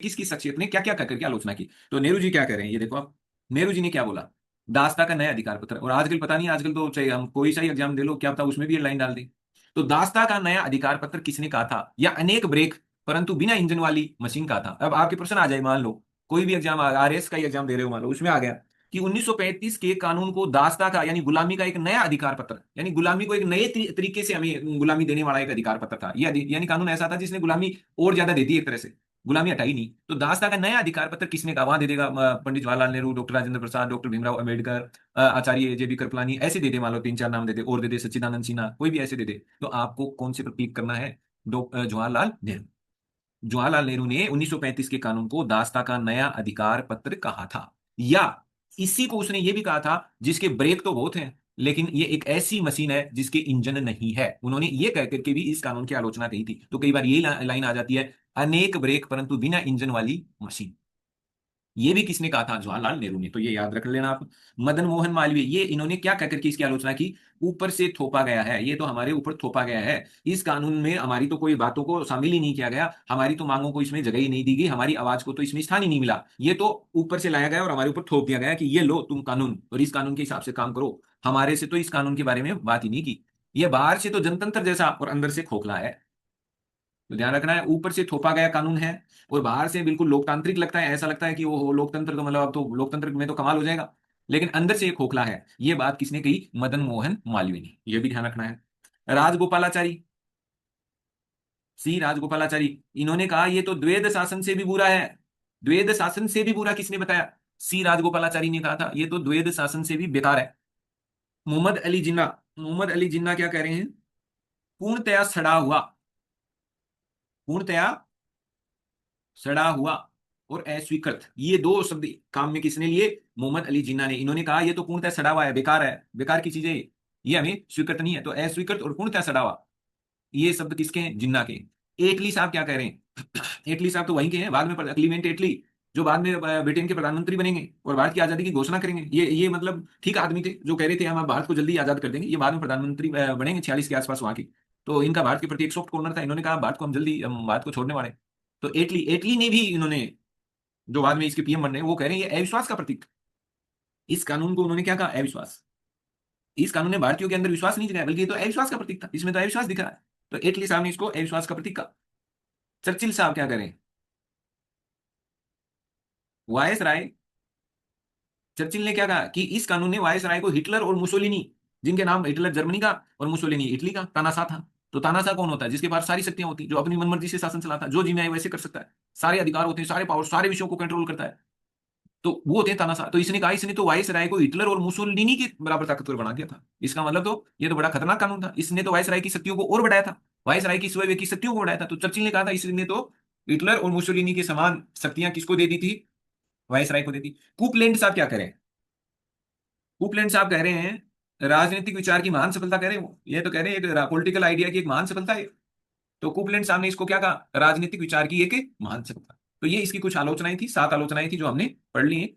किसकी शख्सियत ने क्या क्या करके आलोचना की। तो नेहरू जी क्या कह रहे हैं, ये देखो आप। नेहरू जी ने क्या बोला, दासता का नया अधिकार पत्र। और आजकल पता नहीं, आजकल तो चाहे हम कोई सा ही एग्जाम दे लो, क्या पता उसमें भी ये लाइन डाल दी। तो दासता का नया अधिकार पत्र किसने कहा था, या अनेक ब्रेक परंतु बिना इंजन वाली मशीन का था। अब आपके प्रश्न आ जाए, मान लो कोई भी एग्जाम, आरएस का ही एग्जाम दे रहे हो, मान लो उसमें आ गया कि 1935 के कानून को दासता का यानी गुलामी का एक नया अधिकार पत्र, यानी गुलामी को एक नए तरीके से हमें गुलामी देने वाला एक अधिकार पत्र था। ये यानी कानून ऐसा था जिसने गुलामी और ज्यादा दे दी, एक तरह से गुलामी हटाई नहीं। तो दासता का नया अधिकार पत्र किसने कहा, वहां दे देगा पंडित जवाहरलाल नेहरू, डॉक्टर राजेंद्र प्रसाद, डॉक्टर भीमराव अम्बेडकर, आचार्य जे बी कृपलानी, ऐसे दे दे, मान लो तीन चार नाम दे दे, और दे दे सच्चिदानंद सिन्हा, कोई भी ऐसे दे दे। तो आपको कौन से पर क्लिक करना है, जवाहरलाल नेहरू। जवाहरलाल नेहरू ने 1935 के कानून को दासता का नया अधिकार पत्र कहा था। या इसी को उसने ये भी कहा था जिसके ब्रेक तो बहुत हैं, लेकिन ये एक ऐसी मशीन है जिसके इंजन नहीं है। उन्होंने ये कह करके भी इस कानून की आलोचना की थी। तो कई बार ये लाइन आ जाती है, अनेक ब्रेक परंतु बिना इंजन वाली मशीन। ये भी किसने कहा था, जवाहरलाल नेहरू ने। तो ये याद रख लेना आप। मदन मोहन मालवीय, ये इन्होंने क्या कहकर के इसकी आलोचना की, ऊपर से थोपा गया है, ये तो हमारे ऊपर थोपा गया है। इस कानून में हमारी तो कोई बातों को शामिल ही नहीं किया गया, हमारी तो मांगों को इसमें जगह ही नहीं दी गई, हमारी आवाज को तो इसमें स्थान ही नहीं मिला। ये तो ऊपर से लाया गया और हमारे ऊपर थोप दिया गया कि ये लो तुम कानून, और इस कानून के हिसाब से काम करो। हमारे से तो इस कानून के बारे में बात ही नहीं की। ये बाहर से तो जनतंत्र जैसा और अंदर से खोखला है। तो ध्यान रखना है, ऊपर से थोपा गया कानून है और बाहर से बिल्कुल लोकतांत्रिक लगता है, ऐसा लगता है कि वो लोकतंत्र, तो मतलब अब तो लोकतंत्र में तो कमाल हो जाएगा, लेकिन अंदर से ये खोखला है। ये बात किसने कही, मदन मोहन मालवीय ने। ये भी ध्यान रखना है। राजगोपालाचारी, सी राजगोपालाचारी, इन्होंने कहा ये तो द्वैध शासन से भी बुरा है। द्वैध शासन से भी बुरा किसने बताया, सी राजगोपालाचारी ने कहा था ये तो द्वैध शासन से भी बेकार है। मोहम्मद अली जिन्ना, मोहम्मद अली जिन्ना क्या कह रहे हैं, पूर्णतया सड़ा हुआ, पूर्णतया सड़ा हुआ और अस्वीकृत, ये दो शब्द काम में किसने लिए, मोहम्मद अली जिन्ना ने। इन्होंने कहा ये तो पूर्णतः सड़ा हुआ है, बेकार है, बेकार की चीजें ये हमें स्वीकृत नहीं है। तो अस्वीकृत और पूर्णतः सड़ा हुआ, ये शब्द किसके हैं, जिन्ना के। एटली साहब क्या कह रहे हैं एटली साहब तो वहीं के हैं, बाद में क्लीमेंट एटली, जो बाद में ब्रिटेन के प्रधानमंत्री बनेंगे और भारत की आजादी की घोषणा करेंगे। ये मतलब ठीक आदमी थे, जो कह रहे थे हम भारत को जल्दी आजाद कर देंगे। ये बाद में प्रधानमंत्री बनेंगे 46 के आसपास वहां की। तो इनका भारत के प्रति एक सॉफ्ट कॉर्नर था, इन्होंने कहा भारत को हम जल्दी, हम भारत को छोड़ने वाले हैं। तो एटली एटली ने भी, इन्होंने जो बाद में इसके पीएम बन रहे हैं, वो कह रहे हैं ये अविश्वास का प्रतीक। इस कानून को उन्होंने क्या कहा, अविश्वास। इस कानून ने भारतीयों के अंदर विश्वास नहीं जगाया, बल्कि ये तो अविश्वास का प्रतीक था, इसमें तो अविश्वास दिख रहा है। तो एटली साहब ने इसको अविश्वास का प्रतीक कहा। चर्चिल साहब क्या करें, वायस राय, चर्चिल ने क्या कहा कि इस कानून ने वायस राय को हिटलर और मुसोलिनी, जिनके नाम हिटलर जर्मनी का और मुसोलिनी इटली का, तानाशाह था। तो तानाशाह कौन होता है, जिसके पास सारी शक्तियां होती, जो अपनी मनमर्जी से शासन चलाता, जो जी में आए वैसे कर सकता है, सारे अधिकार होते हैं, सारे पावर, सारे विषयों को कंट्रोल करता है। तो वो होते हैं तानाशाह। तो इसने कहा, इसने तो वायस राय को हिटलर और मुसोलिनी के बराबर ताकतवर बना दिया था। इसका मतलब तो ये तो बड़ा खतरनाक कानून था, इसने तो वायस राय की शक्तियों को और बढ़ाया था, वायस राय की स्वयं की शक्तियों को बढ़ाया था। तो चर्चिल ने कहा था इसने तो हिटलर और मुसोलिनी के समान शक्तियां किसको दे दी थी, वायस राय को दे दी। कूपलैंड साहब क्या करें, कूपलैंड साहब कह रहे हैं राजनीतिक विचार की महान सफलता, कह रहे हैं वो, ये तो कह रहे हैं एक पॉलिटिकल आइडिया की एक महान सफलता है। तो कूपलैंड साहब ने इसको क्या कहा, राजनीतिक विचार की एक महान सफलता। तो ये इसकी कुछ आलोचनाएं थी, 7 आलोचनाएं थी जो हमने पढ़ ली हैं। तो